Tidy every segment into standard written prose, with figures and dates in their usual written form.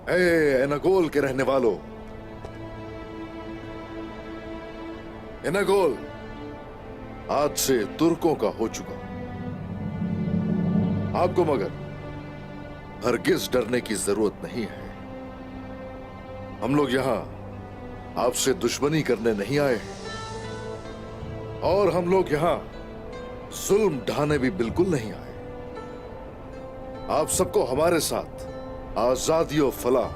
एनागोल के रहने वालों, एनागोल आज से तुर्कों का हो चुका। आपको मगर हरगिज डरने की जरूरत नहीं है। हम लोग यहां आपसे दुश्मनी करने नहीं आए हैं और हम लोग यहां जुल्म ढाने भी बिल्कुल नहीं आए। आप सबको हमारे साथ आजादी और फलाह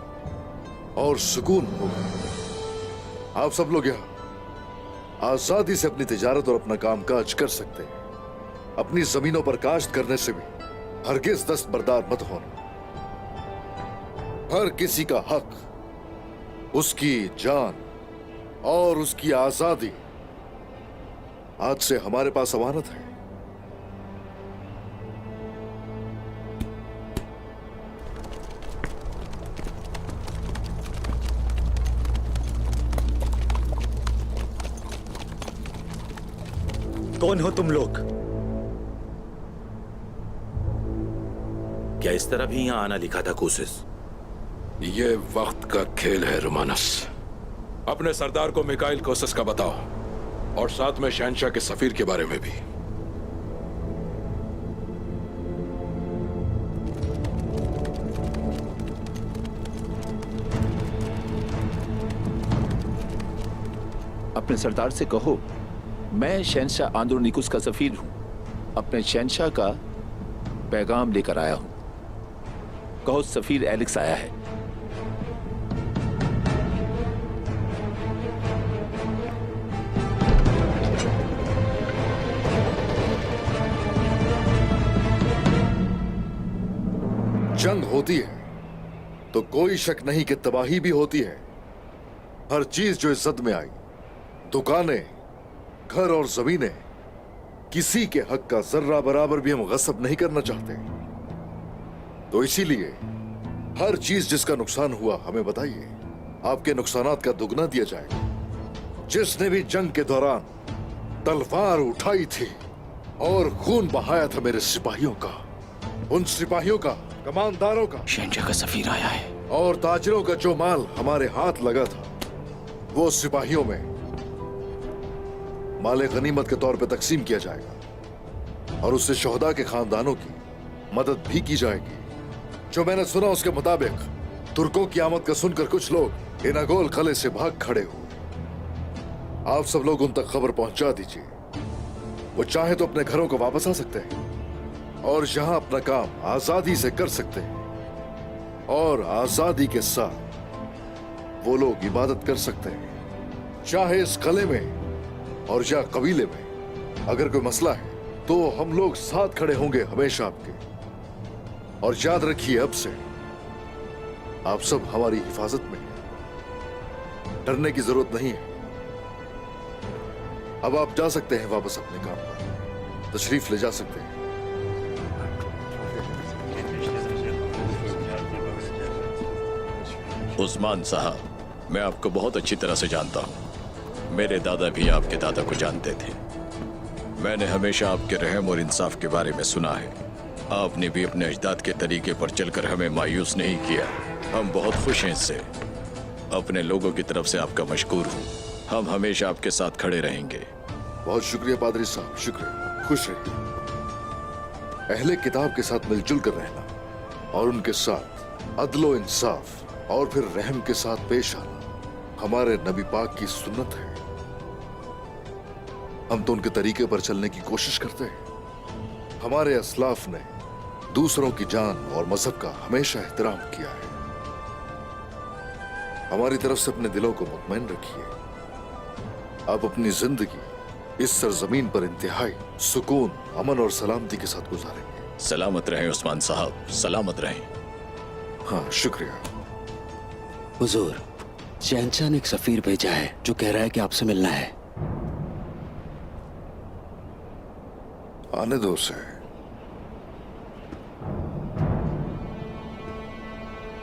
और सुकून होगा। आप सब लोग यहां आजादी से अपनी तिजारत और अपना कामकाज कर सकते हैं। अपनी जमीनों पर काश्त करने से भी हरगिज दस्तबरदार मत होना। हर किसी का हक, उसकी जान और उसकी आजादी आज से हमारे पास अमानत है। कौन हो तुम लोग? क्या इस तरह भी यहां आना लिखा था कोशिश? ये वक्त का खेल है रोमानस। अपने सरदार को मिकाइल कोसिस का बताओ और साथ में शहंशाह के सफीर के बारे में भी। अपने सरदार से कहो मैं शहंशाह आंद्रोनिकुस का सफीर हूं। अपने शहंशाह का पैगाम लेकर आया हूं। कहो सफीर एलेक्स आया है। जंग होती है तो कोई शक नहीं कि तबाही भी होती है। हर चीज जो इज्जत में आई, दुकानें, घर और जमीनें, किसी के हक का जर्रा बराबर भी हम गस्ब नहीं करना चाहते। तो इसीलिए हर चीज जिसका नुकसान हुआ हमें बताइए, आपके नुकसानात का दुगना दिया जाएगा। जिसने भी जंग के दौरान तलवार उठाई थी और खून बहाया था मेरे सिपाहियों का, उन सिपाहियों का, कमानदारों का, शहंशाह का सफीर आया है। और ताजरों का जो माल हमारे हाथ लगा था वो सिपाहियों में माले गनीमत के तौर पे तकसीम किया जाएगा और उससे शोहदा के खानदानों की मदद भी की जाएगी। जो मैंने सुना उसके मुताबिक तुर्कों की आमद का सुनकर कुछ लोग एनागोल किले से भाग खड़े हुए। आप सब लोग उन तक खबर पहुंचा दीजिए। वो चाहे तो अपने घरों को वापस आ सकते हैं और यहां अपना काम आजादी से कर सकते हैं और आजादी के साथ वो लोग इबादत कर सकते हैं। चाहे इस किले में और या कबीले में अगर कोई मसला है तो हम लोग साथ खड़े होंगे हमेशा आपके। और याद रखिए, अब से आप सब हमारी हिफाजत में हैं। डरने की जरूरत नहीं है। अब आप जा सकते हैं वापस अपने काम पर, तशरीफ ले जा सकते हैं। उस्मान साहब, मैं आपको बहुत अच्छी तरह से जानता हूँ। मेरे दादा भी आपके दादा को जानते थे। मैंने हमेशा आपके रहम और इंसाफ के बारे में सुना है। आपने भी अपने अजदाद के तरीके पर चलकर हमें मायूस नहीं किया। हम बहुत खुश हैं इससे। अपने लोगों की तरफ से आपका मशकूर हूँ। हम हमेशा आपके साथ खड़े रहेंगे। बहुत शुक्रिया पादरी साहब, शुक्रिया। खुश रहिए। अहले किताब के साथ मिलजुल कर रहना और उनके साथ अदलो इंसाफ और फिर रहम के साथ पेश आना हमारे नबी पाक की सुन्नत है। हम तो उनके तरीके पर चलने की कोशिश करते हैं। हमारे असलाफ ने दूसरों की जान और मजहब का हमेशा एहतराम किया है। हमारी तरफ से अपने दिलों को मुतमईन रखिए। आप अपनी जिंदगी इस सरजमीन पर इंतहाई सुकून, अमन और सलामती के साथ गुजारेंगे। सलामत रहें उस्मान साहब, सलामत रहें। हाँ, शुक्रिया। हुजूर, शहंशाह ने एक सफीर भेजा है जो कह रहा है कि आपसे मिलना है। आने दो उसे।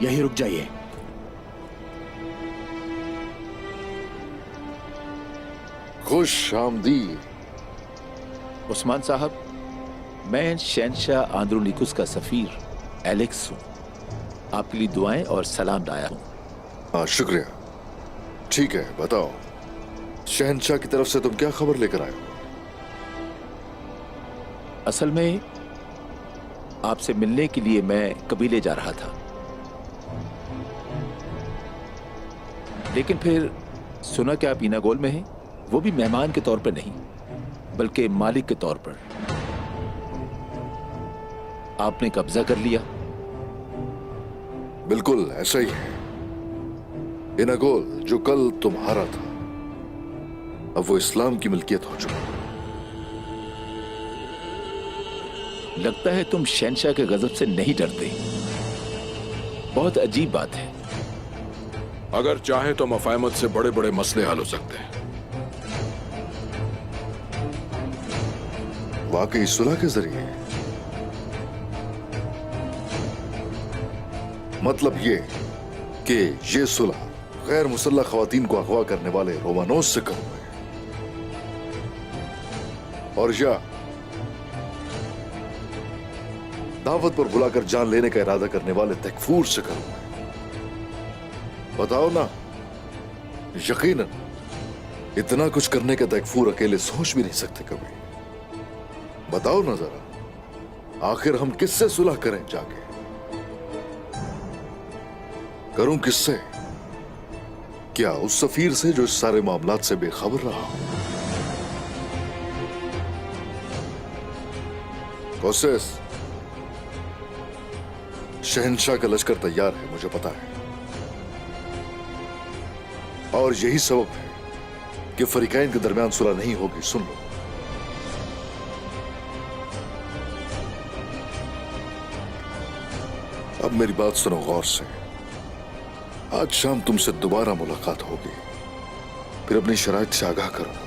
यहीं रुक जाइए। खुश आमदीद। उस्मान साहब, मैं शहंशाह आंद्रोनिकुस का सफीर एलेक्स हूं। आपके लिए दुआएं और सलाम लाया हूं। हाँ शुक्रिया। ठीक है, बताओ शहनशाह की तरफ से तुम क्या खबर लेकर आए हो? असल में आपसे मिलने के लिए मैं कबीले जा रहा था, लेकिन फिर सुना कि आप ईनागोल में हैं, वो भी मेहमान के तौर पर नहीं बल्कि मालिक के तौर पर। आपने कब्जा कर लिया। बिल्कुल ऐसा ही है। इनागोल जो कल तुम्हारा था, अब वो इस्लाम की मिल्कियत हो चुका है। लगता है तुम शहनशाह के गजब से नहीं डरते। बहुत अजीब बात है। अगर चाहे तो मफाहमत से बड़े बड़े मसले हल हो सकते हैं। वाकई सुलह के जरिए? मतलब ये कि ये सुलह गैर मुसल्लह खवातीन को अगवा करने वाले रोमानोस से करूं मैं, और या दावत पर बुलाकर जान लेने का इरादा करने वाले तकफूर से करूं मैं? बताओ ना। यकीनन इतना कुछ करने का तकफूर अकेले सोच भी नहीं सकते कभी। बताओ ना जरा, आखिर हम किससे सुलह करें जाके? करूं किससे? क्या उस सफीर से जो इस सारे मामलात से बेखबर रहा हो? कोसेस, शहनशाह का लश्कर तैयार है, मुझे पता है, और यही सबब है कि फरीकैन के दरमियान सुलह नहीं होगी। सुन लो, अब मेरी बात सुनो गौर से। आज शाम तुमसे दोबारा मुलाकात होगी, फिर अपनी शराइत से आगाह करूंगा।